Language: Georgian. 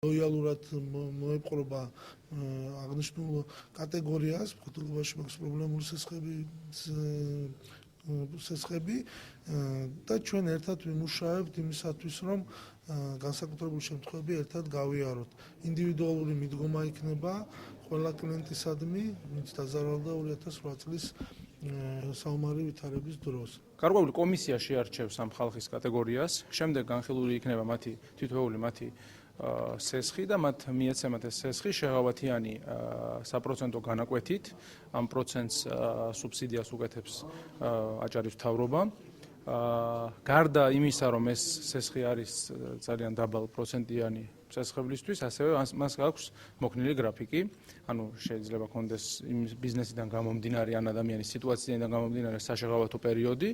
ლოიალურად მოეპყრობა აღნიშნულ კატეგორიას, ფოტოგრაფიაში მაქვს პრობლემური სესხები და ჩვენ ერთად ვიმუშავებთ იმისათვის, რომ განსაკუთრებული შემთხვევები ერთად გავიაროთ. ინდივიდუალური მიდგომა იქნება ყველა კლიენტისადმი, ვინც დაზარალდა 2008 წლის საომარი ვითარების დროს. გარკვეული კომისია შეარჩევს ამ ხალხის კატეგორიას, შემდეგ განხილული იქნება მათი თითოეული სესხი და მათ მიეცემათ ეს სესხი შეღავათიანი საპროცენტო განაკვეთით, ამ პროცენტს სუბსიდიას უკეთებს აჭარის მთავრობა. გარდა იმისა, რომ ეს სესხი არის ძალიან დაბალ პროცენტიანი სესხებლისთვის, ასევე მას აქვს მოქნილი გრაფიკი, ანუ შეიძლება კონდეს იმ ბიზნესიდან გამომდინარე ან ადამიანის სიტუაციიდან გამომდინარე საშეღავათო პერიოდი.